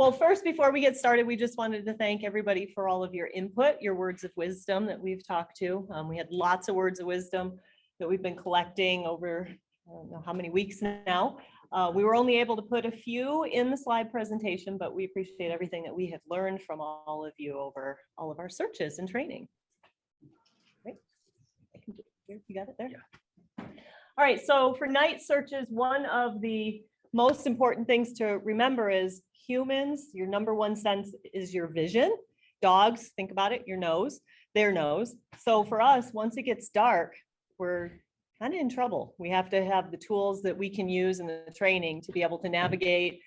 Well, first, before we get started, we just wanted to thank everybody for all of your input, your words of wisdom that we've talked to. We had lots of words of wisdom that we've been collecting over, I don't know how many weeks now. We were only able to put a few in the slide presentation, but we appreciate everything that we have learned from all of you over all of our searches and training. Right. You got it there? Yeah. All right, so for night searches, one of the most important things to remember is humans, your number one sense is your vision. Dogs, think about it, your nose, their nose. So for us, once it gets dark, we're kind of in trouble. We have to have the tools that we can use in the training to be able to navigate,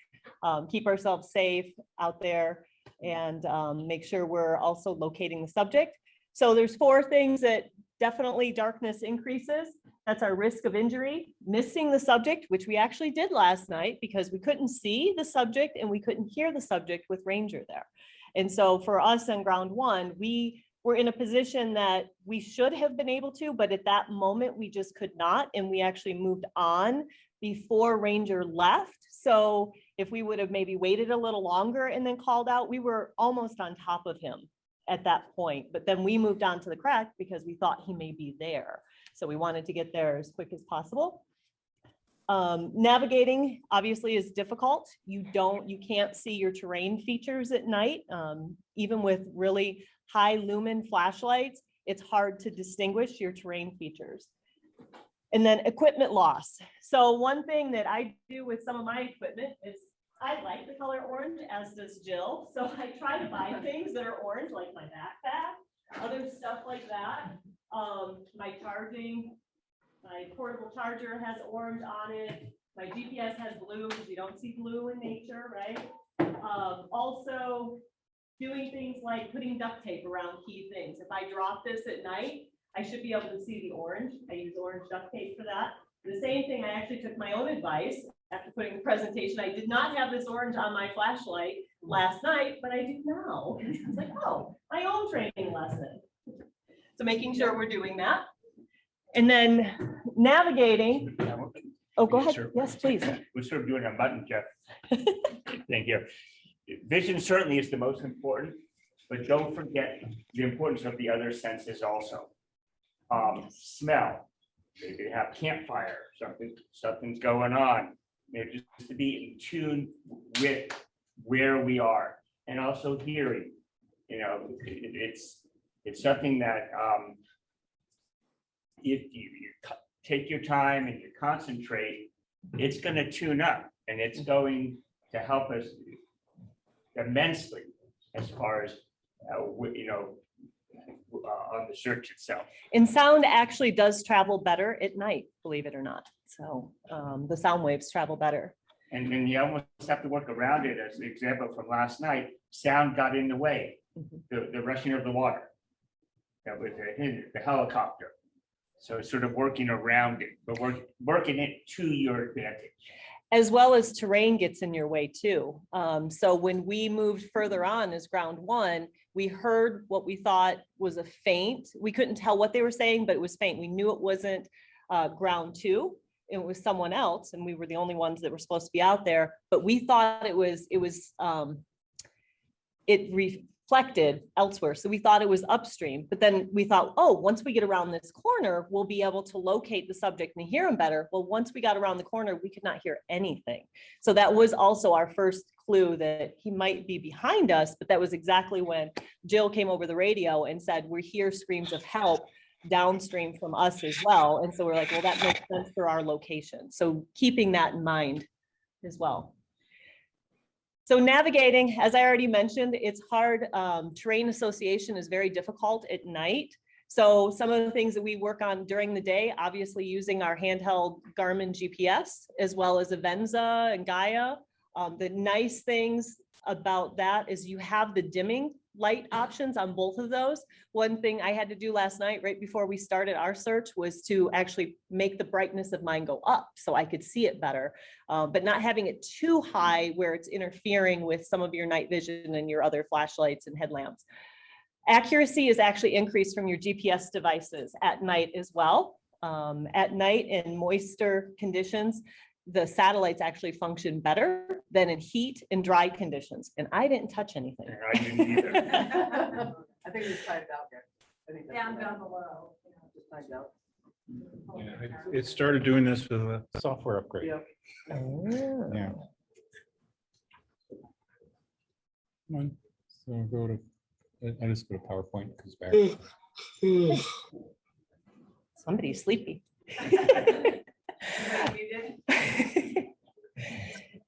keep ourselves safe out there, and make sure we're also locating the subject. So there's 4 things that definitely darkness increases. That's our risk of injury, missing the subject, which we actually did last night because we couldn't see the subject and we couldn't hear the subject with Ranger there. And so for us on ground 1, we were in a position that we should have been able to, but at that moment we just could not. And we actually moved on before Ranger left. So if we would have maybe waited a little longer and then called out, we were almost on top of him at that point. But then we moved on to the crack because we thought he may be there. So we wanted to get there as quick as possible. Navigating obviously is difficult. You can't see your terrain features at night. Even with really high lumen flashlights, it's hard to distinguish your terrain features. And then equipment loss. So one thing that I do with some of my equipment is I like the color orange, as does Jill. So I try to buy things that are orange, like my backpack, other stuff like that. My portable charger has orange on it. My GPS has blue because you don't see blue in nature, right? Also doing things like putting duct tape around key things. If I drop this at night, I should be able to see the orange. I use orange duct tape for that. The same thing, I actually took my own advice after putting the presentation. I did not have this orange on my flashlight last night, but I do now. I was like, oh, my own training lesson. So making sure we're doing that. And then navigating. Oh, go ahead. Yes, please. We're sort of doing a button check. Thank you. Vision certainly is the most important, but don't forget the importance of the other senses also. Smell. Maybe have campfire. Something's going on. Maybe just to be in tune with where we are, and also hearing. You know, it's something that if you take your time and you concentrate, it's going to tune up, and it's going to help us immensely as far as on the search itself. And sound actually does travel better at night, believe it or not. So the sound waves travel better. And then you almost have to work around it. As the example from last night, sound got in the way. The rushing of the water, that was the helicopter. So it's sort of working around it, but working it to your advantage. As well as terrain gets in your way too. So when we moved further on as ground 1, we heard what we thought was a feint. We couldn't tell what they were saying, but it was faint. We knew it wasn't ground 2. It was someone else, and we were the only ones that were supposed to be out there. But we thought it reflected elsewhere. So we thought it was upstream, but then we thought, oh, once we get around this corner, we'll be able to locate the subject and hear him better. Well, once we got around the corner, we could not hear anything. So that was also our first clue that he might be behind us, but that was exactly when Jill came over the radio and said, we hear screams of help downstream from us as well. And so we're like, well, that makes sense for our location. So keeping that in mind as well. So navigating, as I already mentioned, it's hard. Terrain association is very difficult at night. So some of the things that we work on during the day, obviously using our handheld Garmin GPS, as well as Avenza and Gaia. The nice things about that is you have the dimming light options on both of those. One thing I had to do last night, right before we started our search, was to actually make the brightness of mine go up so I could see it better, but not having it too high where it's interfering with some of your night vision and your other flashlights and headlamps. Accuracy is actually increased from your GPS devices at night as well. At night in moister conditions, the satellites actually function better than in heat and dry conditions. And I didn't touch anything. And I didn't either. I think it's timed out there. I think that's Yeah, I'm what down below. Just timed out. Yeah, it started doing this with a software upgrade. Yeah. Oh. Yeah. Come on, so go to, I just go to PowerPoint because back. Somebody's sleepy.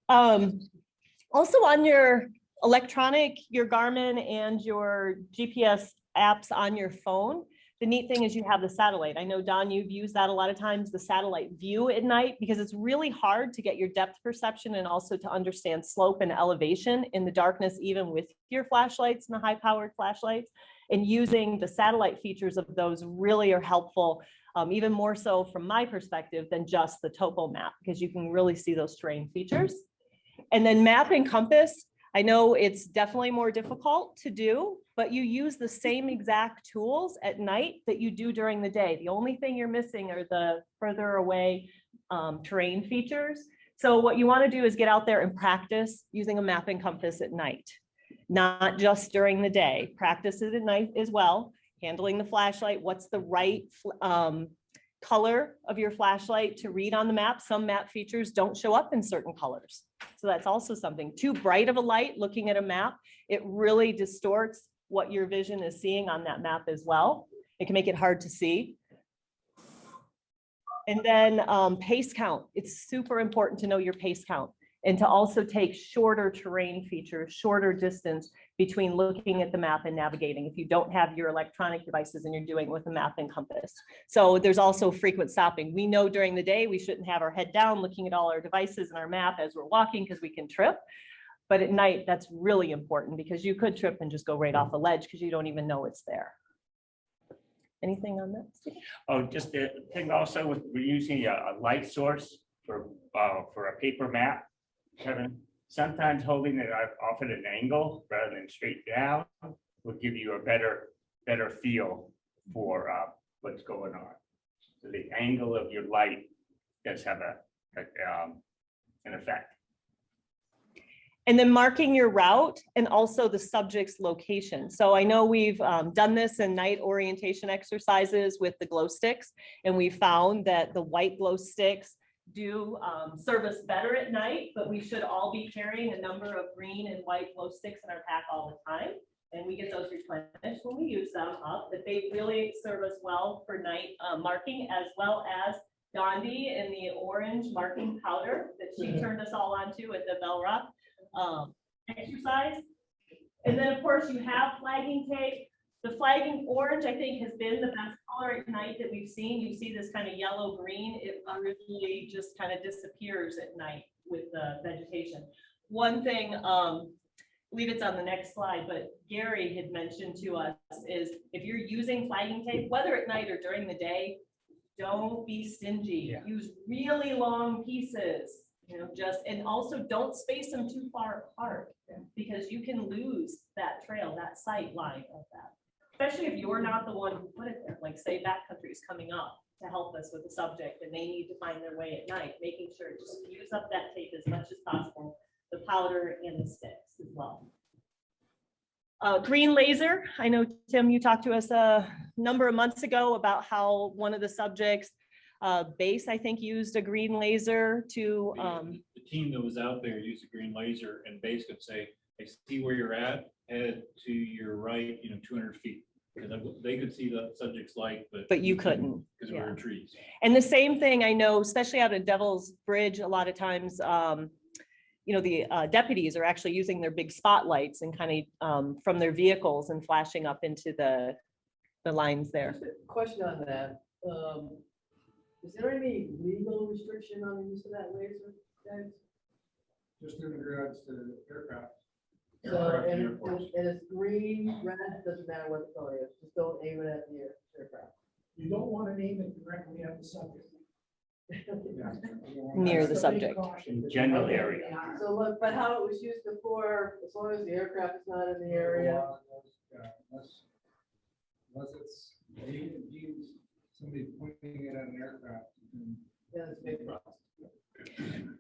Also on your electronic, your Garmin and your GPS apps on your phone, the neat thing is you have the satellite. I know, Don, you've used that a lot of times, the satellite view at night, because it's really hard to get your depth perception and also to understand slope and elevation in the darkness, even with your flashlights and the high-powered flashlights. And using the satellite features of those really are helpful, even more so from my perspective than just the topo map, because you can really see those terrain features. And then map and compass, I know it's definitely more difficult to do, but you use the same exact tools at night that you do during the day. The only thing you're missing are the further away terrain features. So what you want to do is get out there and practice using a map and compass at night, not just during the day. Practice it at night as well, handling the flashlight. What's the right color of your flashlight to read on the map? Some map features don't show up in certain colors. So that's also something. Too bright of a light looking at a map, it really distorts what your vision is seeing on that map as well. It can make it hard to see. And then pace count. It's super important to know your pace count and to also take shorter terrain features, shorter distance between looking at the map and navigating if you don't have your electronic devices and you're doing it with a map and compass. So there's also frequent stopping. We know during the day we shouldn't have our head down looking at all our devices and our map as we're walking because we can trip. But at night, that's really important because you could trip and just go right off a ledge because you don't even know it's there. Anything on that, Steve? Oh, just the thing also with, we're using a light source for a paper map. Kevin, sometimes holding it off at an angle rather than straight down will give you a better feel for what's going on. So the angle of your light does have an effect. And then marking your route and also the subject's location. So I know we've done this in night orientation exercises with the glow sticks, and we found that the white glow sticks do serve us better at night, but we should all be carrying a number of green and white glow sticks in our pack all the time. And we get those replenished when we use them up, but they really serve us well for night marking, as well as Gandhi and the orange marking powder that she turned us all onto at the Bell Rock exercise. And then of course you have flagging tape. The flagging orange, I think, has been the best color at night that we've seen. You see this kind of yellow green, it really just kind of disappears at night with the vegetation. One thing, I believe it's on the next slide, but Gary had mentioned to us is if you're using flagging tape, whether at night or during the day, don't be stingy. Yeah. Use really long pieces. You know, and also don't space them too far apart because you can lose that trail, that sight line of that. Especially if you're not the one who put it there, like say backcountry is coming up to help us with the subject and they need to find their way at night, making sure just use up that tape as much as possible, the powder and the sticks as well. Green laser. I know, Tim, you talked to us a number of months ago about how one of the subjects base, I think, used a green laser to the team that was out there used a green laser and base could say, I see where you're at, head to your right, 200 feet. Because they could see the subject's light, but you couldn't. because we were in trees. And the same thing I know, especially out at Devil's Bridge, a lot of times, the deputies are actually using their big spotlights and kind of from their vehicles and flashing up into the lines there. Just a question on that. Is there any legal restriction on the use of that laser, guys? Just in regards to aircraft. So, and it's green, red, doesn't matter what the color is, just don't aim it at the aircraft. You don't want to aim it directly at the subject. Near the subject. In general area. So look, but how it was used before, as long as the aircraft is not in the area. Unless it's deemed somebody pointing it at an aircraft. Yeah, it's a big problem.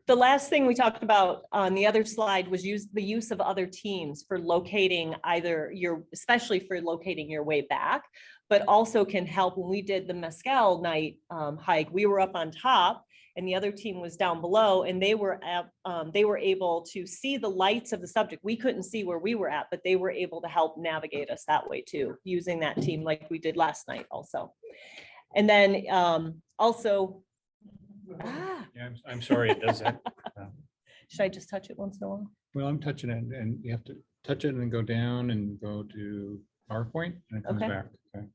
The last thing we talked about on the other slide was the use of other teams for locating either especially for locating your way back, but also can help. When we did the Mescal night hike, we were up on top and the other team was down below, and they were able to see the lights of the subject. We couldn't see where we were at, but they were able to help navigate us that way too, using that team like we did last night also. And then also, Yeah, I'm sorry, it does that. should I just touch it once in a while? Well, I'm touching it and you have to touch it and then go down and go to PowerPoint and it comes Okay. back. Okay.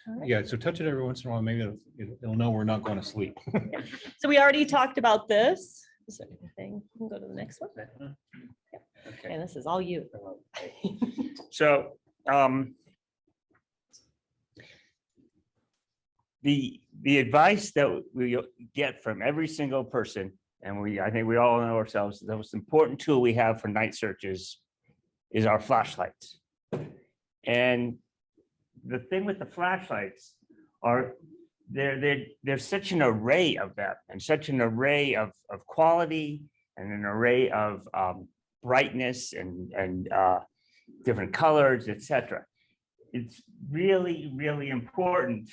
All right. Yeah, so touch it every once in a while. Maybe it'll know we're not going to sleep. So we already talked about this. Is there anything? We can go to the next one. Okay. And this is all you. So, the advice that we get from every single person, and I think we all know ourselves, the most important tool we have for night searches is our flashlights. And the thing with the flashlights are there's such an array of them and such an array of quality and an array of brightness and different colors, etc. It's really, really important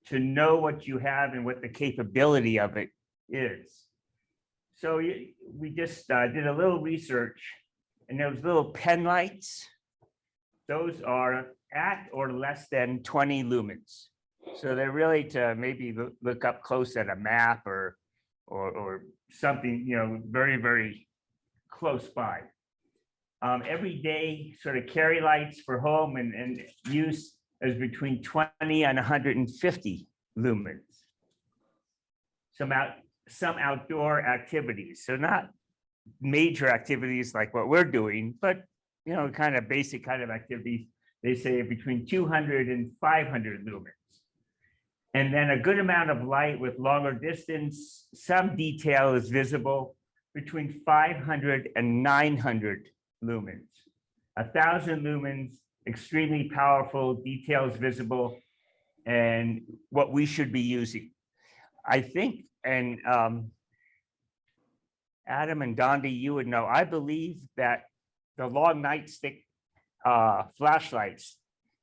to know what you have and what the capability of it is. So we just did a little research, and those little pen lights, those are at or less than 20 lumens. So they're really to maybe look up close at a map or something, very, very close by. Everyday sort of carry lights for home and use is between 20 and 150 lumens. Some outdoor activities, so not major activities like what we're doing, but kind of basic kind of activities, they say between 200 and 500 lumens. And then a good amount of light with longer distance, some detail is visible between 500 and 900 lumens. 1,000 lumens, extremely powerful, details visible, and what we should be using. I think, and Adam and Dondi, you would know, I believe that the long nightstick flashlights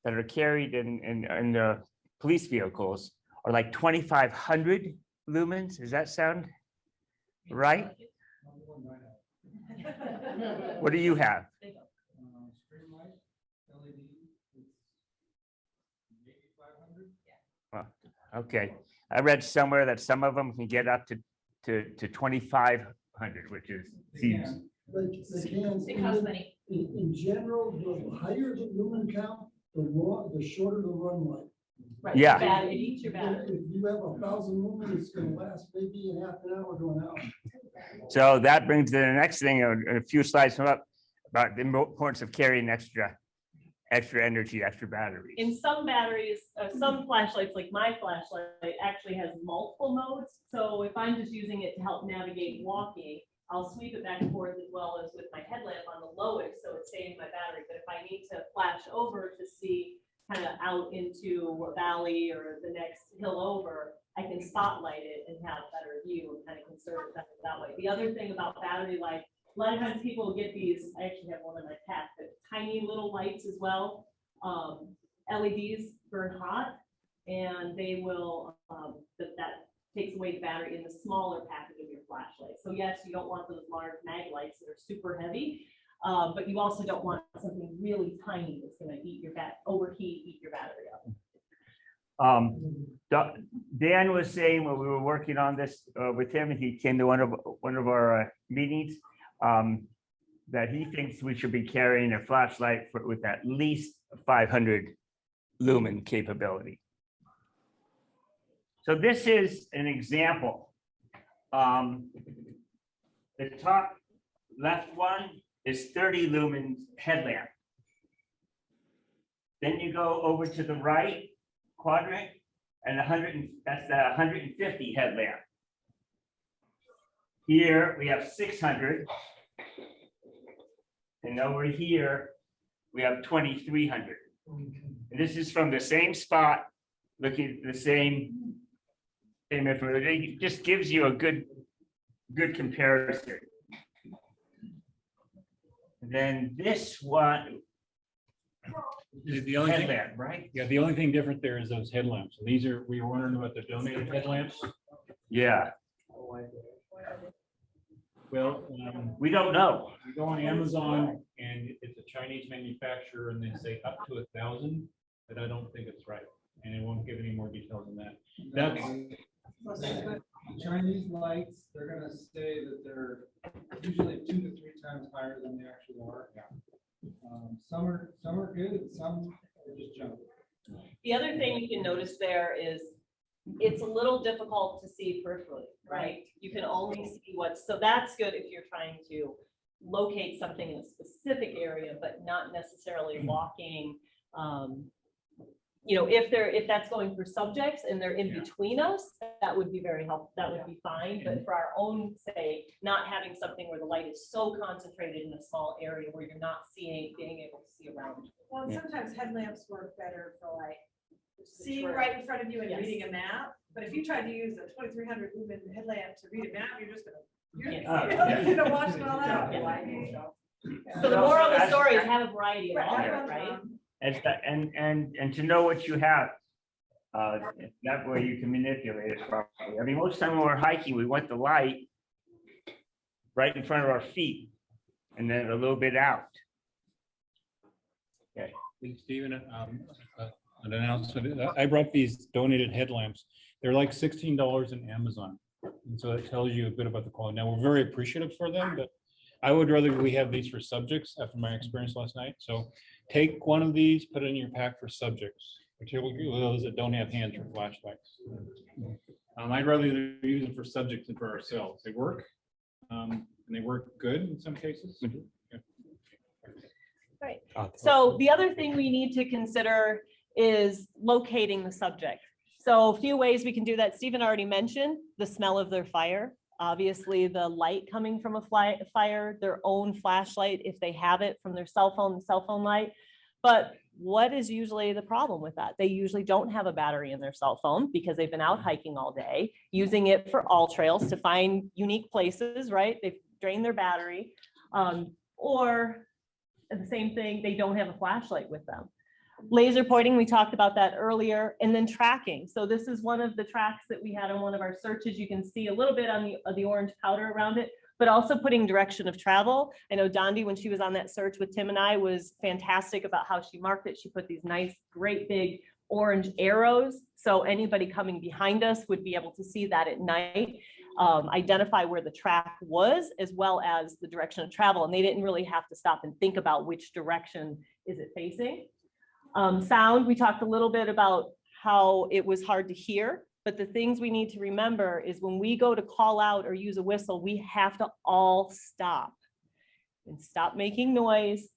that are carried in the police vehicles are like 2,500 lumens. Does that sound right? What do you have? String light, LED, it's maybe 500. Okay, I read somewhere that some of them can get up to 2,500, which is seems. They can. It costs money. In general, the higher the lumen count, the shorter the run light. Right, Yeah. It eats your battery. If you have 1,000 lumen, it's gonna last maybe a half an hour to an hour. So that brings to the next thing, a few slides come up about the importance of carrying extra energy, extra batteries. In some batteries, some flashlights, like my flashlight, actually has multiple modes. So if I'm just using it to help navigate walking, I'll sweep it back and forth as well as with my headlamp on the lowest, so it saves my battery. But if I need to flash over to see kind of out into a valley or the next hill over, I can spotlight it and have better view and kind of conserve it that way. The other thing about battery life, a lot of times people get these, I actually have one in my pack, but tiny little lights as well. LEDs burn hot and they will, that takes away the battery in the smaller package of your flashlight. So yes, you don't want those large mag lights that are super heavy, but you also don't want something really tiny that's gonna overheat, eat your battery up. Dan was saying when we were working on this with him, he came to one of our meetings, that he thinks we should be carrying a flashlight with at least 500 lumen capability. So this is an example. The top left one is 30 lumens headlamp. Then you go over to the right quadrant and that's the 150 headlamp. Here we have 600. And over here, we have 2,300. And this is from the same spot, looking at the same information. It just gives you a good good comparison. And then this one, The only thing, headlamp, right? yeah, the only thing different there is those headlamps. And these are, we were wondering about the donated headlamps. Yeah, Well, we don't know. we go on Amazon and it's a Chinese manufacturer and they say up to 1,000, but I don't think it's right. And it won't give any more details than that. That's, Chinese lights, they're gonna say that they're usually 2 to 3 times higher than they actually are. Some are good and some are just junk. The other thing you can notice there is it's a little difficult to see peripherally, right? You can only see what's, so that's good if you're trying to locate something in a specific area, but not necessarily walking. You know, if that's going for subjects and they're in between us, that would be very helpful. That would be fine. But for our own sake, not having something where the light is so concentrated in a small area where you're not being able to see around. Well, and sometimes headlamps work better for like seeing right in front of you and Yes. reading a map. But if you tried to use a 2300 lumen headlamp to read a map, you're just Yeah. you're gonna watch it all out. Yeah. Like, So the moral of the That's- story is have a variety of Right, colors, everyone's right? wrong. And to know what you have. That way you can manipulate it properly. I mean, most time when we're hiking, we want the light right in front of our feet and then a little bit out. Stephen, an announcement. I brought these donated headlamps. They're like $16 in Amazon. And so it tells you a bit about the quality. Now, we're very appreciative for them, but I would rather we have these for subjects after my experience last night. So take one of these, put it in your pack for subjects, particularly those that don't have hands for flashlights. I'd rather use them for subjects than for ourselves. They work, and they work good in some cases. Yeah. Right. So the other thing we need to consider is locating the subject. So a few ways we can do that. Stephen already mentioned the smell of their fire. Obviously, the light coming from a fire, their own flashlight, if they have it from their cell phone light. But what is usually the problem with that? They usually don't have a battery in their cell phone because they've been out hiking all day, using it for all trails to find unique places, right? They've drained their battery. Or the same thing, they don't have a flashlight with them. Laser pointing, we talked about that earlier, and then tracking. So this is one of the tracks that we had on one of our searches. You can see a little bit on the orange powder around it, but also putting direction of travel. I know Dondi, when she was on that search with Tim and I, was fantastic about how she marked it. She put these nice, great big orange arrows. So anybody coming behind us would be able to see that at night, identify where the track was, as well as the direction of travel. And they didn't really have to stop and think about which direction is it facing. Sound, we talked a little bit about how it was hard to hear, but the things we need to remember is when we go to call out or use a whistle, we have to all stop and stop making noise,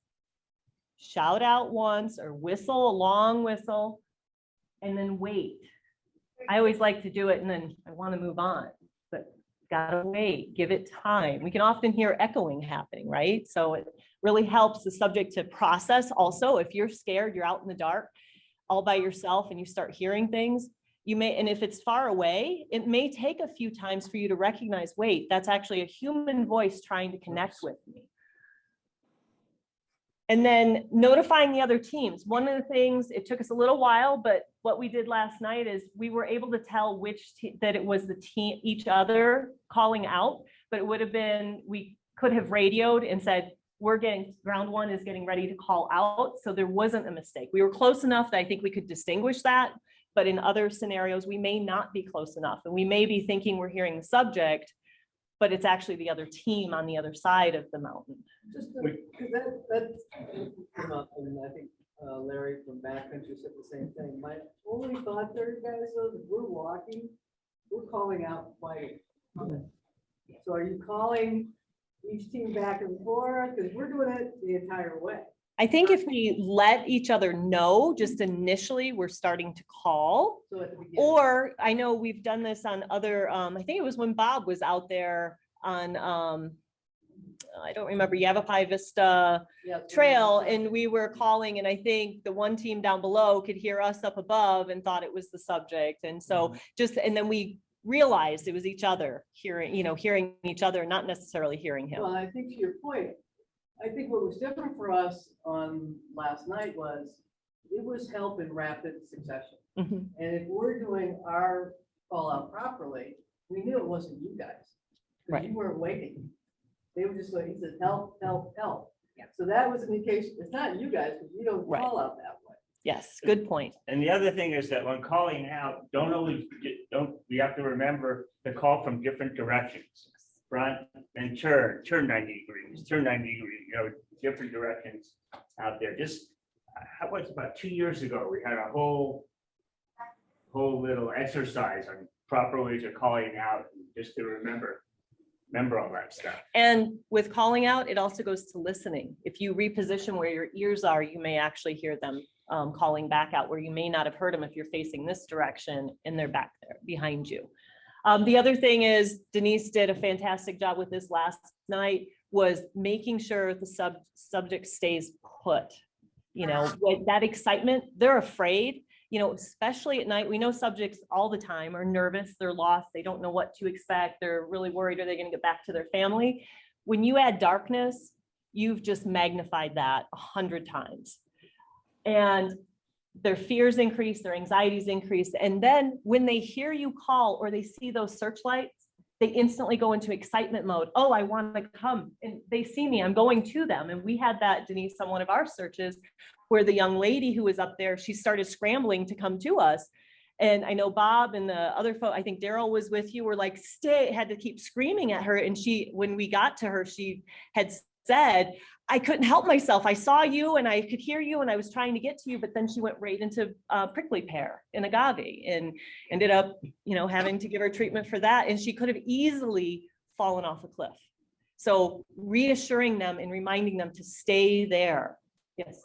shout out once or whistle a long whistle, and then wait. I always like to do it and then I want to move on, but gotta wait, give it time. We can often hear echoing happening, right? So it really helps the subject to process. Also, if you're scared, you're out in the dark all by yourself and you start hearing things, you may, and if it's far away, it may take a few times for you to recognize, wait, that's actually a human voice trying to connect with me. And then notifying the other teams. One of the things, it took us a little while, but what we did last night is we were able to tell that it was the team, each other calling out, but it would have been, we could have radioed and said, ground one is getting ready to call out. So there wasn't a mistake. We were close enough that I think we could distinguish that, but in other scenarios, we may not be close enough. And we may be thinking we're hearing the subject, but it's actually the other team on the other side of the mountain. Just because that came up, and I think Larry from Backcountry said the same thing. My only thought there, guys, though, is we're walking, we're calling out fighting. So are you calling each team back and forth? Because we're doing it the entire way. I think if we let each other know, just initially, we're starting to call. So at the beginning. Or I know we've done this on other, I think it was when Bob was out there on, I don't remember, Yavapai Vista Yeah, Trail, and we were calling, and I think the one team down below could hear us up above and thought it was the subject. And so and then we realized it was each other hearing, hearing each other, not necessarily hearing him. Well, I think to your point, I think what was different for us on last night was it was help in rapid succession. Mhm. And if we're doing our call out properly, we knew it wasn't you guys. 'Cause Right. you weren't waiting. They were just going, he said, help, help, help. Yeah. So that was an indication, it's not you guys, because you don't Right. call out that way. Yes, good point. And the other thing is that when calling out, we have to remember to call from different directions. Front and turn 90 degrees, turn 90 degrees, different directions out there. Just, how was about 2 years ago, we had a whole little exercise on proper ways of calling out, just to remember all that stuff. And with calling out, it also goes to listening. If you reposition where your ears are, you may actually hear them calling back out where you may not have heard them if you're facing this direction and they're back there behind you. The other thing is Denise did a fantastic job with this last night, was making sure the subject stays put. With that excitement, they're afraid, especially at night. We know subjects all the time are nervous, they're lost, they don't know what to expect, they're really worried, are they going to get back to their family? When you add darkness, you've just magnified that 100 times. And their fears increase, their anxieties increase. And then when they hear you call or they see those searchlights, they instantly go into excitement mode. Oh, I want to come. And they see me, I'm going to them. And we had that, Denise, on one of our searches, where the young lady who was up there, she started scrambling to come to us. And I know Bob and the other folks, I think Daryl was with you, were like, stay, had to keep screaming at her. And when we got to her, she had said, I couldn't help myself. I saw you and I could hear you and I was trying to get to you, but then she went right into prickly pear and agave and ended up, having to give her treatment for that. And she could have easily fallen off a cliff. So reassuring them and reminding them to stay there. Yes.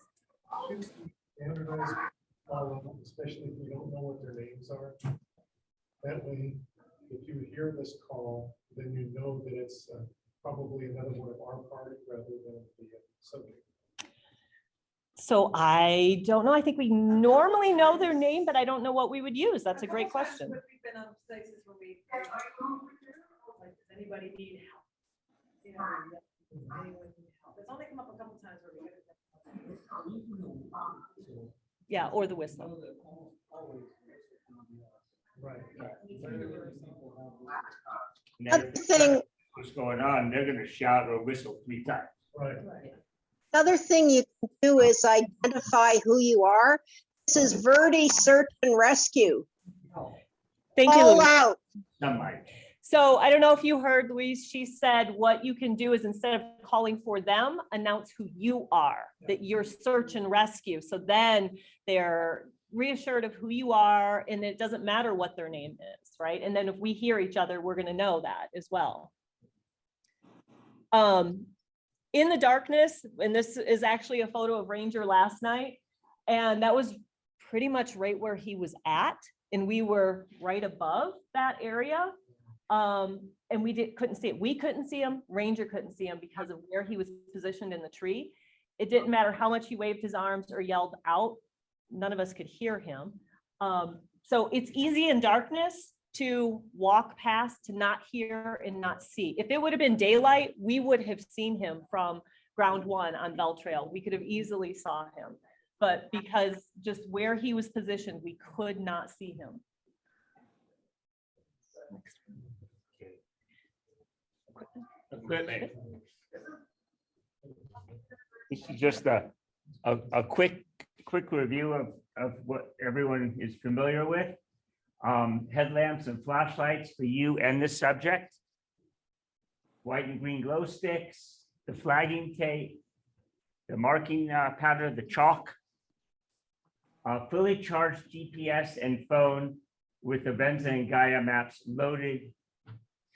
Standardized follow-up, especially if you don't know what their names are. That way, if you hear this call, then you know that it's probably another one of our party rather than the subject. So I don't know. I think we normally know their name, but I don't know what we would use. That's a great question. We've been on places where like, does anybody need help? Anyone need help? It's only come up a couple times where we get it. Yeah, or the whistle. Right. Another thing, what's going on, they're gonna shout or whistle 3 times. Right. another thing you can do is identify who you are. This is Verde Search and Rescue. Thank you, Call Louise. out. Some might. So I don't know if you heard Louise, she said what you can do is instead of calling for them, announce who you are, that you're search and rescue. So then they're reassured of who you are and it doesn't matter what their name is, right? And then if we hear each other, we're going to know that as well. In the darkness, and this is actually a photo of Ranger last night, and that was pretty much right where he was at, and we were right above that area. And we couldn't see it. We couldn't see him. Ranger couldn't see him because of where he was positioned in the tree. It didn't matter how much he waved his arms or yelled out. None of us could hear him. So it's easy in darkness to walk past, to not hear and not see. If it would have been daylight, we would have seen him from ground 1 on Bell Trail. We could have easily saw him. But because just where he was positioned, we could not see him. Equipment. This is just a quick review of what everyone is familiar with. Headlamps and flashlights for you and the subject. White and green glow sticks, the flagging tape, the marking powder, the chalk. Fully charged GPS and phone with the Benza and Gaia maps loaded,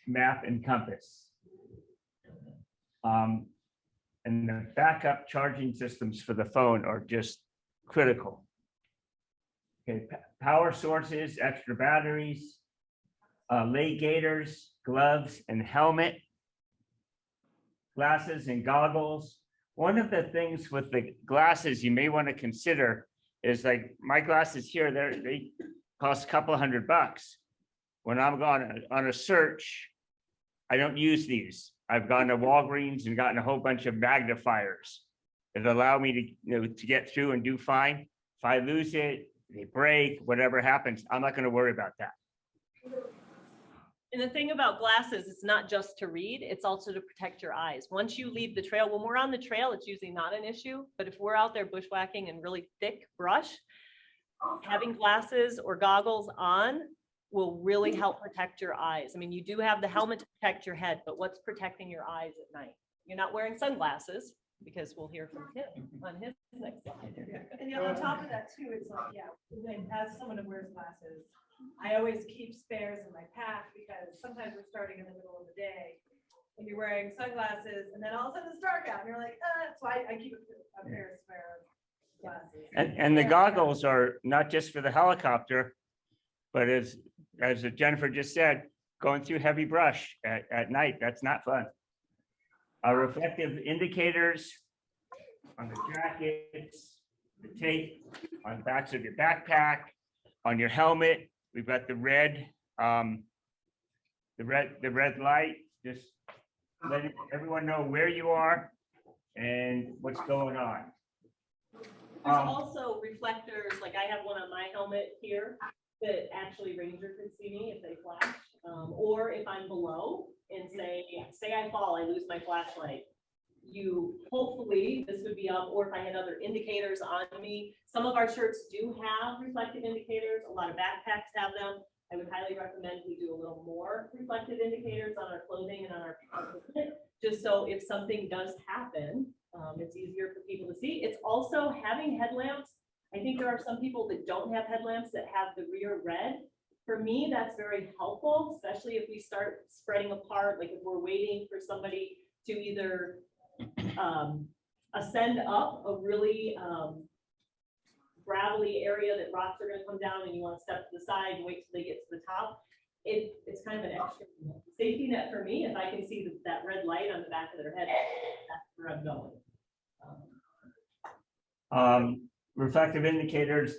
map and compass. And the backup charging systems for the phone are just critical. Okay, power sources, extra batteries, lay gaiters, gloves and helmet, glasses and goggles. One of the things with the glasses you may want to consider is like my glasses here, they cost a couple $100. when I'm gone on a search, I don't use these. I've gone to Walgreens and gotten a whole bunch of magnifiers that allow me to, to get through and do fine. If I lose it, they break, whatever happens, I'm not going to worry about that. And the thing about glasses, it's not just to read, it's also to protect your eyes. Once you leave the trail, when we're on the trail, it's usually not an issue, but if we're out there bushwhacking and really thick brush, having glasses or goggles on will really help protect your eyes. I mean, you do have the helmet to protect your head, but what's protecting your eyes at night? You're not wearing sunglasses, because we'll hear from Tim on his next slide. And on top of that too, it's like, yeah, as someone who wears glasses, I always keep spares in my pack because sometimes we're starting in the middle of the day and you're wearing sunglasses and then all of a sudden it's dark out and you're like, so I keep a pair of spare glasses. And the goggles are not just for the helicopter, but as Jennifer just said, going through heavy brush at night, that's not fun. Our reflective indicators on the jackets, the tape, on the backs of your backpack, on your helmet. We've got the red light, just letting everyone know where you are and what's going on. There's also reflectors, like I have one on my helmet here that actually ranger can see me if they flash, or if I'm below and say I fall, I lose my flashlight. You hopefully this would be up, or if I had other indicators on me. Some of our shirts do have reflective indicators. A lot of backpacks have them. I would highly recommend we do a little more reflective indicators on our clothing and on our equipment, just so if something does happen, it's easier for people to see. It's also having headlamps. I think there are some people that don't have headlamps that have the rear red. For me, that's very helpful, especially if we start spreading apart, like if we're waiting for somebody to either ascend up a really gravelly area that rocks are going to come down and you want to step to the side and wait till they get to the top. It's kind of an extra safety net for me. If I can see that red light on the back of their head, that's where I'm going. Reflective indicators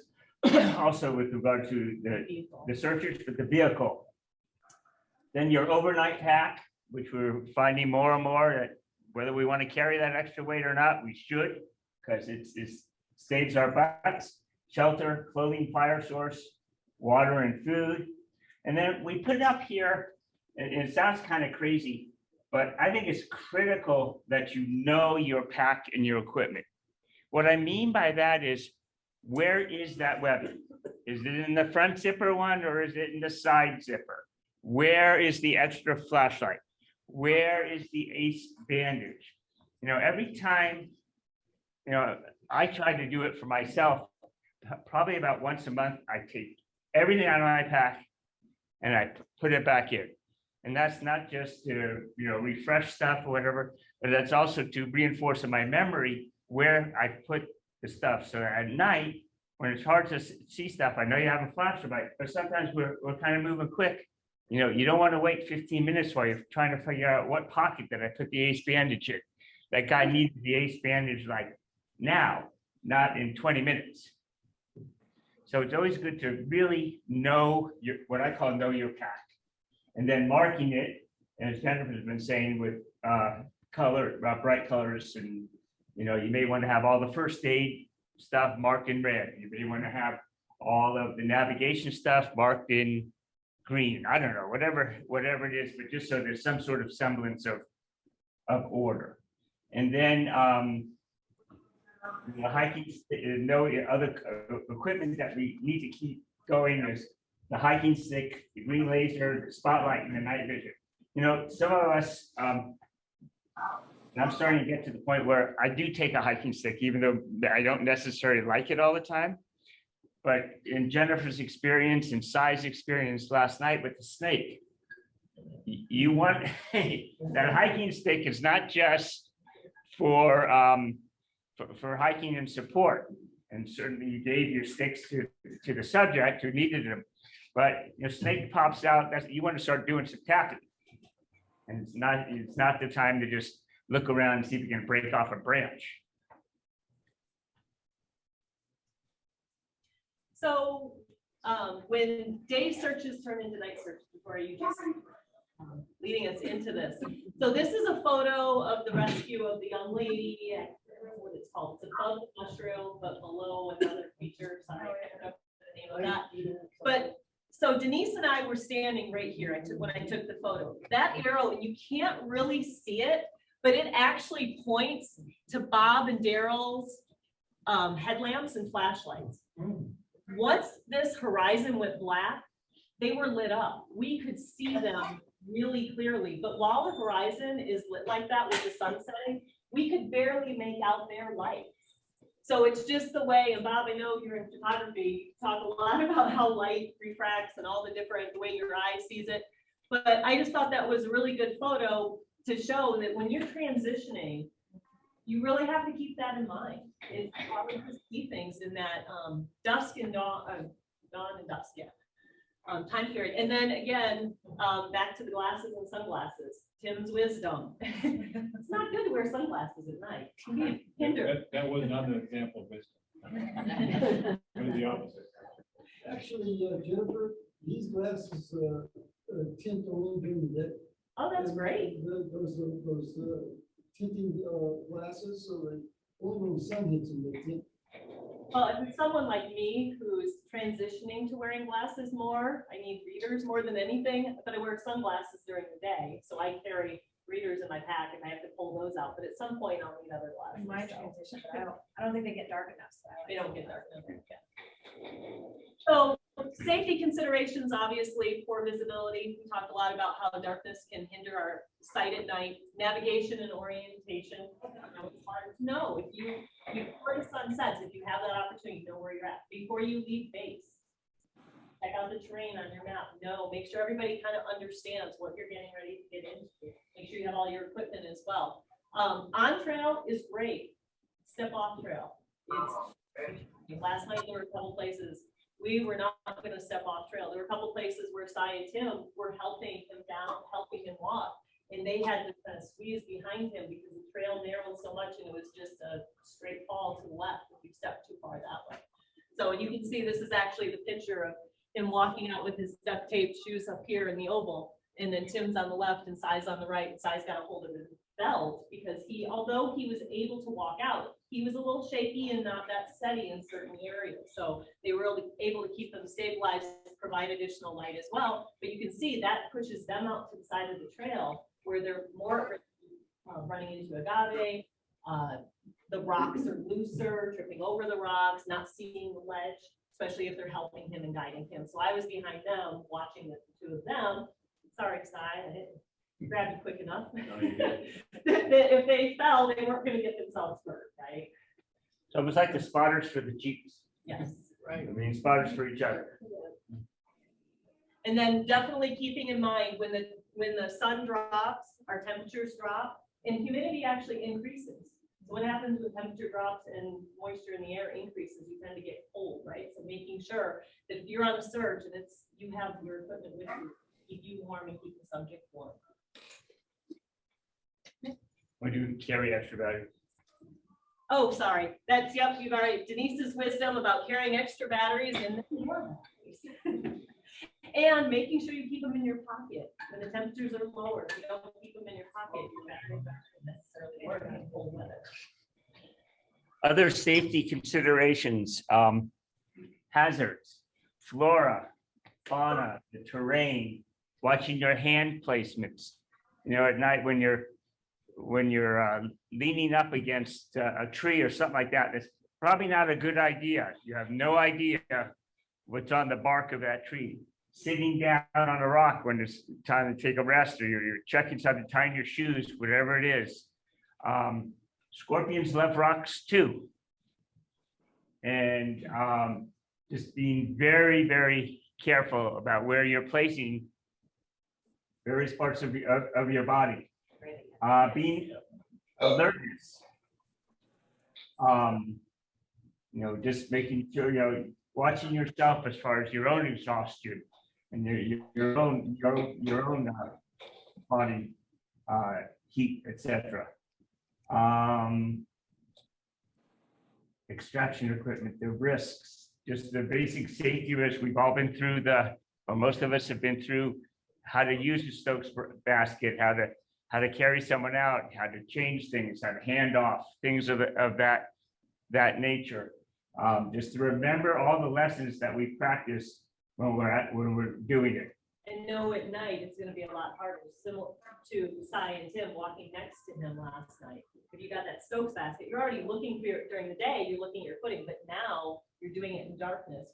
also with regard to the searchers for the vehicle. Then your overnight pack, which we're finding more and more that whether we want to carry that extra weight or not, we should, because it saves our butts. Shelter, clothing, fire source, water and food. And then we put it up here, and it sounds kind of crazy, but I think it's critical that you know your pack and your equipment. What I mean by that is, where is that weapon? Is it in the front zipper one or is it in the side zipper? Where is the extra flashlight? Where is the ace bandage? Every time, I try to do it for myself, probably about once a month, I take everything out of my pack and I put it back in. And that's not just to, refresh stuff or whatever, but that's also to reinforce in my memory where I put the stuff. So at night, when it's hard to see stuff, I know you have a flashlight, but sometimes we're kind of moving quick. You don't want to wait 15 minutes while you're trying to figure out what pocket that I put the ace bandage in. That guy needs the ace bandage like now, not in 20 minutes. So it's always good to really know what I call know your pack, and then marking it, as Jennifer's been saying, with bright colors, and you may want to have all the first aid stuff marked in red. You may want to have all of the navigation stuff marked in green. I don't know, whatever it is, but just so there's some sort of semblance of order. And then the hiking, other equipment that we need to keep going is the hiking stick, the green laser, the spotlight, and the night vision. Some of us, and I'm starting to get to the point where I do take a hiking stick, even though I don't necessarily like it all the time. But in Jennifer's experience and Sai's experience last night with the snake, you want that hiking stick is not just for hiking and support. And certainly you gave your sticks to the subject who needed them. But your snake pops out, you want to start doing some tapping. And it's not the time to just look around and see if you can break off a branch. So when day searches turn into night searches, before you just leading us into this. So this is a photo of the rescue of the young lady. I can't remember what it's called. It's above the mushroom, but below another feature. Sorry, I can't remember the name of that. But so Denise and I were standing right here. When I took the photo. That arrow, and you can't really see it, but it actually points to Bob and Daryl's headlamps and flashlights. Once this horizon went black, they were lit up. We could see them really clearly, but while the horizon is lit like that with the sun setting, we could barely make out their lights. So it's just the way, and Bob, I know you're in photography, you talk a lot about how light refracts and all the different, the way your eye sees it. But I just thought that was a really good photo to show that when you're transitioning, you really have to keep that in mind. It's hard to see things in that dusk and dawn and dusk, yeah. Time period. And then again, back to the glasses and sunglasses. Tim's wisdom. It's not good to wear sunglasses at night. It can be a hinder. That was not an example of wisdom. It was the opposite. Actually, Jennifer, these glasses tint only during the day. Oh, that's great. Those tinting glasses, so that only when the sun hits them, they tint. Well, if it's someone like me who's transitioning to wearing glasses more, I need readers more than anything, but I wear sunglasses during the day. So I carry readers in my pack and I have to pull those out. But at some point I'll need other glasses. My transition, but I don't think they get dark enough. So They don't get dark enough. So safety considerations, obviously, poor visibility. We talked a lot about how darkness can hinder our sight at night. Navigation and orientation. It's hard to know if before the sun sets, if you have that opportunity, know where you're at. Before you leave base, check out the terrain on your map. Make sure everybody kind of understands what you're getting ready to get into. Make sure you have all your equipment as well. On trail is great. Step off trail. Last night there were a couple places we were not going to step off trail. There were a couple places where Cy and Tim were helping him down, helping him walk, and they had to kind of squeeze behind him because the trail narrowed so much and it was just a straight fall to the left if you step too far that way. So you can see this is actually the picture of him walking out with his duct tape shoes up here in the oval, and then Tim's on the left and Cy's on the right, and Cy's got a hold of his belt because although he was able to walk out, he was a little shaky and not that steady in certain areas. So they were able to keep them stabilized, provide additional light as well. But you can see that pushes them out to the side of the trail where they're more running into agave. The rocks are looser, tripping over the rocks, not seeing the ledge, especially if they're helping him and guiding him. So I was behind them watching the two of them. Sorry, Cy, I didn't grab you quick enough. If they fell, they weren't going to get themselves hurt, right? So it was like the spotters for the Jeeps. Yes. Right. I mean, spotters for each other. And then definitely keeping in mind when the sun drops, our temperatures drop, and humidity actually increases. So what happens when temperature drops and moisture in the air increases? You tend to get cold, right? So making sure that if you're on a surge and you have your equipment with you, keep you warm and keep the subject warm. We do carry extra batteries. Oh, sorry. That's, yep, you've already, Denise's wisdom about carrying extra batteries and and making sure you keep them in your pocket when the temperatures are lower. If you don't keep them in your pocket, your batteries aren't necessarily working in cold weather. Other safety considerations, hazards, flora, fauna, the terrain, watching your hand placements. At night when you're leaning up against a tree or something like that, it's probably not a good idea. You have no idea what's on the bark of that tree. Sitting down on a rock when it's time to take a rest, or you're checking something, tying your shoes, whatever it is. Scorpions love rocks too. And just being very, very careful about where you're placing various parts of your body. Being alertness. Just making sure, watching yourself as far as your own exhaustion and your own body heat, etc. Extraction equipment, the risks, just the basic safety risks. We've all been through or most of us have been through how to use the Stokes basket, how to carry someone out, how to change things, how to hand off, things of that nature. Just to remember all the lessons that we practice when we're doing it. And know at night, it's gonna be a lot harder, similar to Cy and Tim walking next to him last night. If you got that Stokes basket, you're already looking for during the day, you're looking at your footing, but now you're doing it in darkness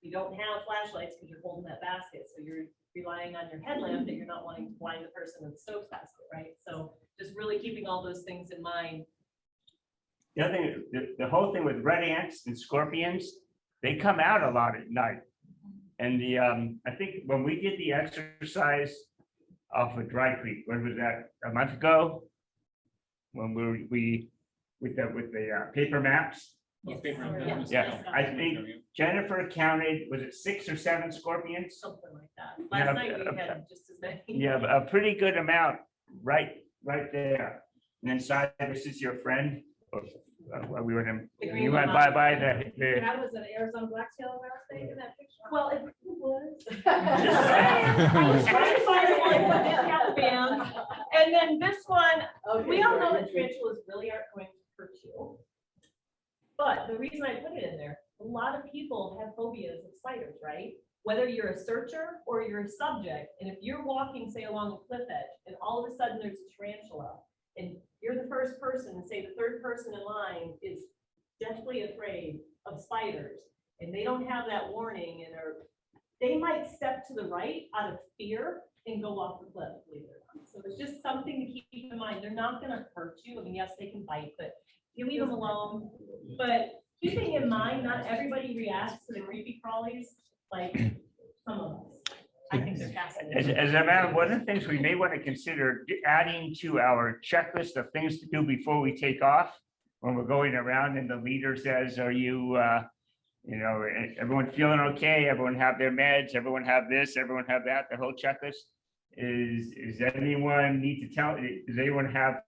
you don't have flashlights because you're holding that basket. So you're relying on your headlamp that you're not wanting to blind the person with the Stokes basket, right? So just really keeping all those things in mind. The other thing, the whole thing with red ants and scorpions, they come out a lot at night. And I think when we did the exercise off of Dry Creek, when was that, a month ago? When we with the paper maps. Yeah, I think Jennifer counted, was it 6 or 7 scorpions? Something like that. Last night we had just as many. Yeah, a pretty good amount right there. And then Si, this is your friend. We went in, you went by the. That was an Arizona blacktail rattlesnake in that picture. Well, it was. I was trying to find one, but didn't have the band. And then this one, we all know that tarantulas really aren't going to hurt you. But the reason I put it in there, a lot of people have phobias of spiders, right? Whether you're a searcher or you're a subject, and if you're walking, say, along a cliff edge, and all of a sudden there's a tarantula, and you're the first person, and say the third person in line is deathly afraid of spiders, and they don't have that warning, and they might step to the right out of fear and go off the cliff, believe it or not. So it's just something to keep in mind. They're not going to hurt you. I mean, yes, they can bite, but you leave them alone. But keeping in mind, not everybody reacts to the creepy crawlies like some of us. I think they're fascinating. As a matter of one of the things we may want to consider adding to our checklist of things to do before we take off, when we're going around and the leader says, are you, everyone feeling okay? Everyone have their meds, everyone have this, everyone have that, the whole checklist. Does anyone need to tell, does anyone have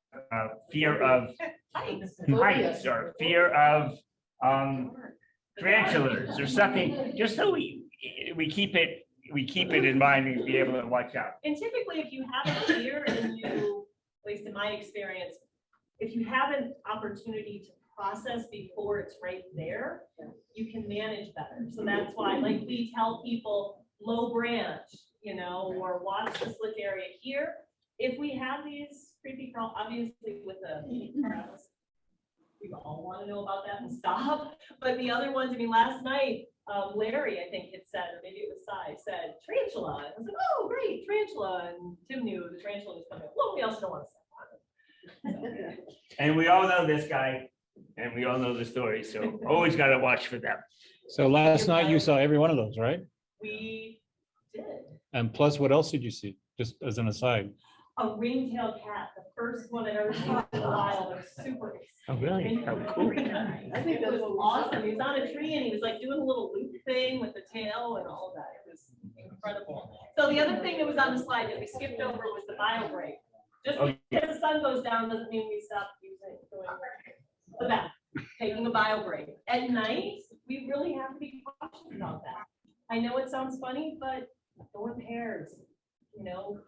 fear of heights or fear of tarantulas or something, just so we keep it in mind and be able to watch out. And typically, if you have a fear and you, at least in my experience, if you have an opportunity to process before it's right there, you can manage better. So that's why, like, we tell people low branch, or watch the slit area here. If we have these creepy crawl, obviously with the we all want to know about that and stop. But the other ones, I mean, last night, Larry, I think, had said, or maybe it was Cy, said tarantula. And I was like, oh, great, tarantula. And Tim knew the tarantula was coming. Well, we also don't want to step on it. So. And we all know this guy, and we all know the story. So always got to watch for them. So last night you saw every one of those, right? We did. And plus, what else did you see? Just as an aside. A ringtail cat, the first one I've ever seen in a while. They're super excited. Oh, really? How cool. I think that was awesome. He was on a tree and he was like doing a little loop thing with the tail and all of that. It was incredible. So the other thing that was on the slide that we skipped over was the bio break. Just because the sun goes down doesn't mean we stop using the back, taking a bio break. At night, we really have to be cautious about that. I know it sounds funny, but go in pairs.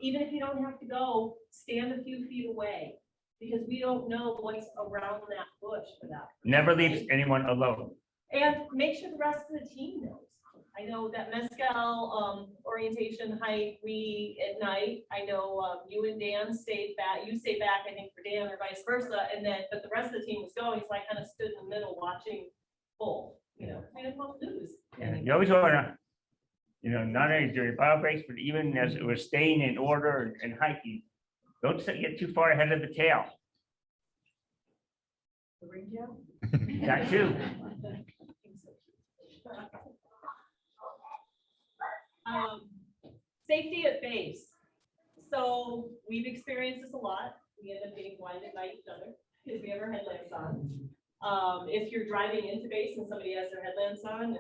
Even if you don't have to go, stand a few feet away, because we don't know what's around that bush for that. Never leaves anyone alone. And make sure the rest of the team knows. I know that Mescal orientation hike, we at night, I know you and Dan stayed back, you stayed back, I think, for Dan or vice versa. And then, but the rest of the team was going. So I kind of stood in the middle watching both, I didn't want to lose. You always want to, not only during bio breaks, but even as we're staying in order and hiking, don't get too far ahead of the tail. The ringtail? That too. Safety at base. So we've experienced this a lot. We end up getting blinded by each other because we have our headlamps on. If you're driving into base and somebody has their headlamp on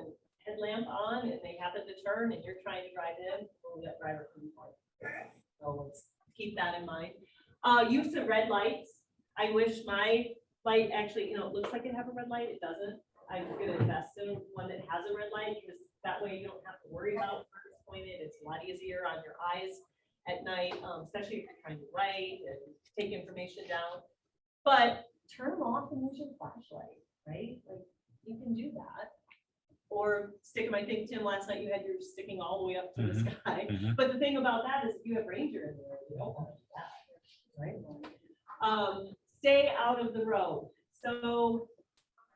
and they happen to turn and you're trying to drive in, that driver can be fired. So let's keep that in mind. Use of red lights. I wish my light actually, it looks like it have a red light. It doesn't. I'm gonna invest in one that has a red light, because that way you don't have to worry about where it's pointed. It's a lot easier on your eyes at night, especially if you're trying to write and take information down. But turn them off and use your flashlight, right? Like, you can do that. Or stick them, I think, Tim, last night you had yours sticking all the way up to the sky. But the thing about that is if you have ranger in there, you don't want to do that, right? Stay out of the road. So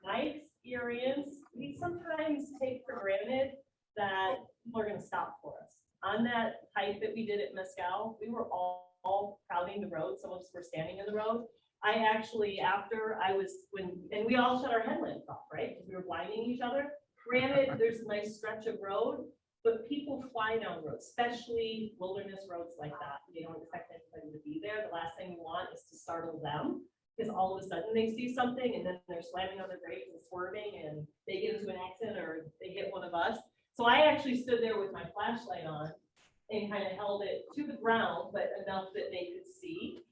my experience, we sometimes take for granted that people are gonna stop for us. On that hike that we did at Mescal, we were all crowding the road. Some of us were standing in the road. I actually, after I was, and we all shut our headlamps off, right? Because we were blinding each other. Granted, there's a nice stretch of road, but people fly down roads, especially wilderness roads like that. They don't expect anybody to be there. The last thing you want is to startle them, because all of a sudden they see something and then they're slamming on their brakes and swerving and they get into an accident or they hit one of us. So I actually stood there with my flashlight on and kind of held it to the ground, but enough that they could see.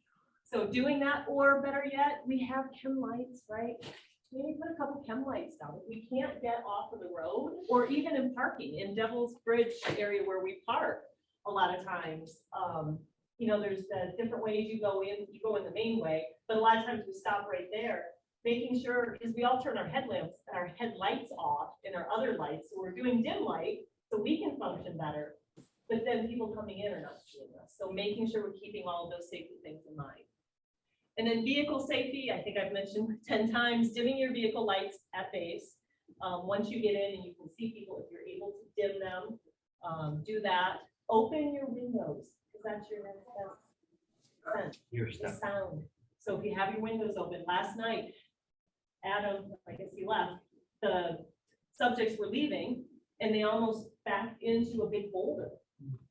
So doing that, or better yet, we have chem lights, right? Maybe put a couple chem lights down. If we can't get off of the road, or even in parking, in Devil's Bridge area where we park, a lot of times, you know, there's the different ways you go in the main way, but a lot of times we stop right there, making sure, because we all turn our headlamps, our headlights off and our other lights, so we're doing dim light, so we can function better, but then people coming in are not doing this. So making sure we're keeping all of those safety things in mind. And then vehicle safety, I think I've mentioned 10 times, dimming your vehicle lights at base. Once you get in and you can see people, if you're able to dim them, do that. Open your windows, because that's your sense, the sound. So if you have your windows open, last night, Adam, I guess he left, the subjects were leaving and they almost backed into a big boulder.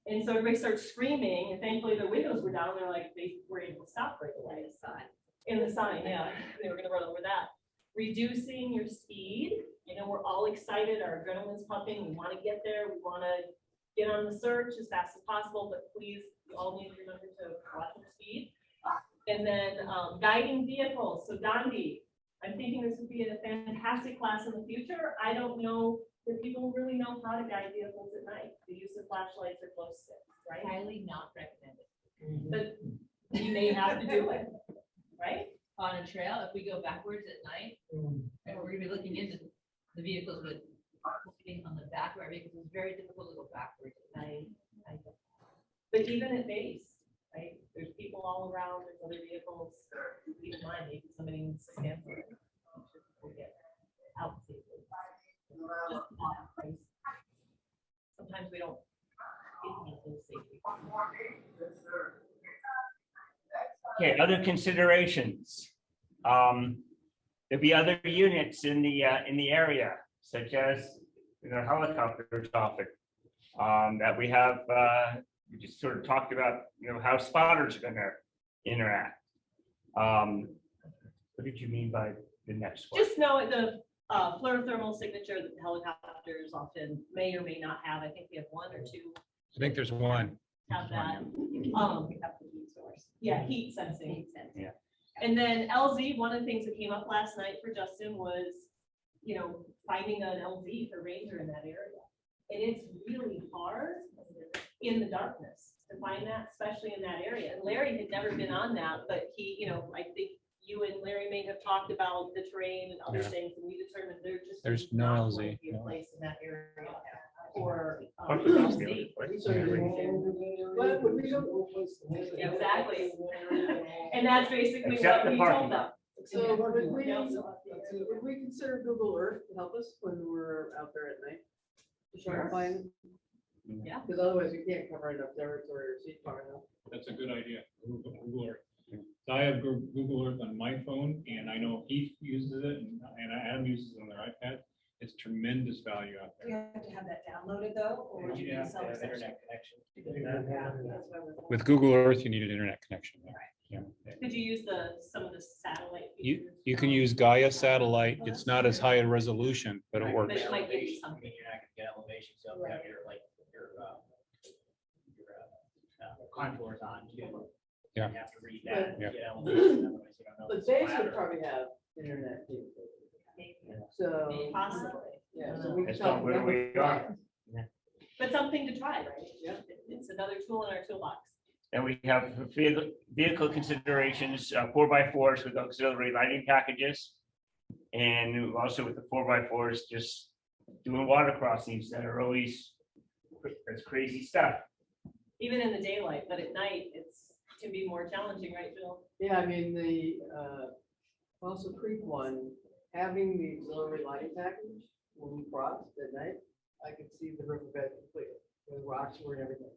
And so everybody starts screaming, and thankfully their windows were down. They're like, they were able to stop right away. In the sign, yeah, they were gonna run over that. Reducing your speed. You know, we're all excited, our adrenaline's pumping, we wanna get there, we wanna get on the search as fast as possible, but please, you all need to remember to watch your speed. And then guiding vehicles. So Dondi, I'm thinking this would be a fantastic class in the future. I don't know that people really know how to guide vehicles at night. The use of flashlights or glow sticks, right? Highly not recommended. But you may have to do it, right? On a trail, if we go backwards at night, and we're gonna be looking into the vehicles with being on the back of our vehicles, it's very difficult to go backwards at night. But even at base, right? There's people all around, there's other vehicles. Keep in mind, maybe somebody needs to stand for it. We'll get out safely. Just not place. Sometimes we don't get those safety. Okay, other considerations. There'll be other units in the area, such as, you know, helicopter traffic, that we have, we just sort of talked about, you know, how spotters are gonna interact. What did you mean by the next one? Just know the flare thermal signature that the helicopters often may or may not have. I think we have one or two I think there's one. have that. We have the heat source. Yeah, heat sensing. Yeah. And then LZ, one of the things that came up last night for Justin was, you know, finding an LZ for ranger in that area. And it's really hard in the darkness to find that, especially in that area. And Larry had never been on that, but he, you know, I think you and Larry may have talked about the terrain and other Yeah. things, and we determined There's is no not LZ, going to be a no. place in that area for What was LZ. the- But we don't. Exactly. And that's basically Except what the we parking told them. lot. So Yeah. would we consider Google Earth to help us when we're out there at night? To try Sure. to find, Yeah. because otherwise we can't cover enough territory or see far enough. That's a good idea. Google Earth. So I have Google Earth on my phone, and I know Heath uses it, and Adam uses it on their iPad. It's tremendous value out You there. have to have that downloaded though, or you can sell it. connection. With Google Earth, you need an internet connection. Yeah. Could you use some of the satellite? You, features? you can use Gaia satellite. It's not as high a resolution, but it But works. it might give you something. You're not gonna get elevation, so you have your, like, your contours on too. Yeah. You have to read that, Yeah. to get elevation, otherwise you don't know. if But it's Base flat would or- probably have internet capability. So, Possibly. yeah, so we can That's tell not where them we what- are. But something to try, right? Yeah. It's another tool in our toolbox. And we have vehicle considerations, 4x4s with auxiliary lighting packages. And also with the 4x4s, just doing water crossings that are always, that's crazy stuff. Even in the daylight, but at night, can be more challenging, right, Jill? Yeah, I mean, the Fossil Creek one, having the auxiliary lighting package when we crossed at night, I could see the riverbed completely, with rocks were and everything.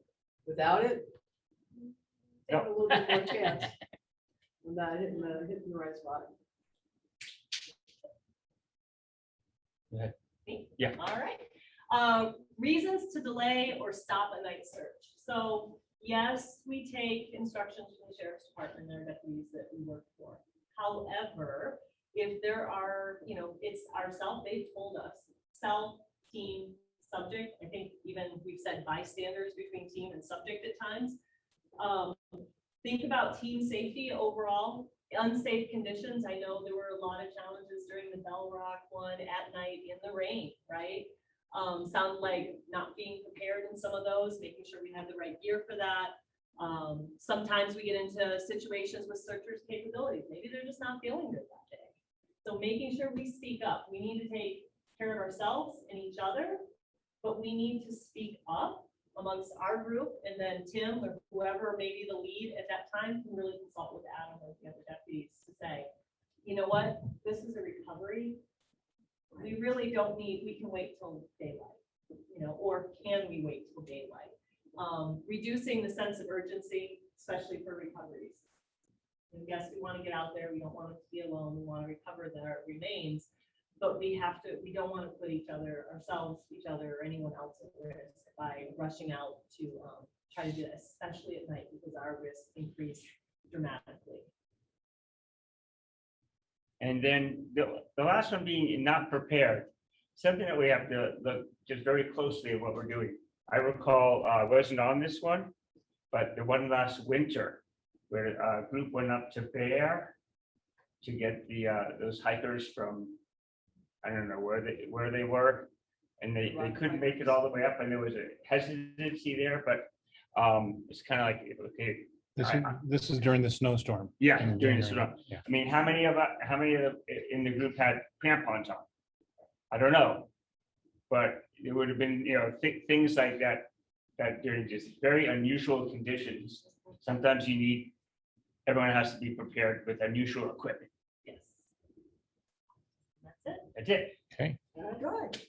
Without it, take a little bit more chance. We're not hitting the right spot. Yeah. All right. Reasons to delay or stop a night search. So yes, we take instructions from the sheriff's department and their deputies that we work for. However, if there are, it's ourselves, they've told us, self, team, subject. I think even we've said bystanders between team and subject at times. Think about team safety overall. Unsafe conditions. I know there were a lot of challenges during the Bell Rock one at night in the rain, right? Sound like not being prepared in some of those, making sure we have the right gear for that. Sometimes we get into situations with searchers' capabilities. Maybe they're just not feeling good that day. So making sure we speak up. We need to take care of ourselves and each other, but we need to speak up amongst our group, and then Tim or whoever may be the lead at that time can really consult with Adam or the other deputies to say, you know what, this is a recovery. We really don't need, we can wait till daylight, or can we wait till daylight? Reducing the sense of urgency, especially for recoveries. And yes, we want to get out there. We don't want it to be alone. We want to recover their remains, but we don't want to put each other, or anyone else at risk by rushing out to try to do that, especially at night, because our risk increased dramatically. And then the last one being not prepared, something that we have to look just very closely at what we're doing. I recall, I wasn't on this one, but the one last winter where a group went up to Bear to get those hikers from, I don't know where they were, and they couldn't make it all the way up, and there was a hesitancy there, but it's kind of like, okay. This is during the snowstorm. Yeah, in during the January. storm. Yeah. I mean, how many of in the group had crampons on? I don't know, but it would have been, things like that during just very unusual conditions. Sometimes everyone has to be prepared with unusual equipment. Yes. That's it. That's it. Okay. Good.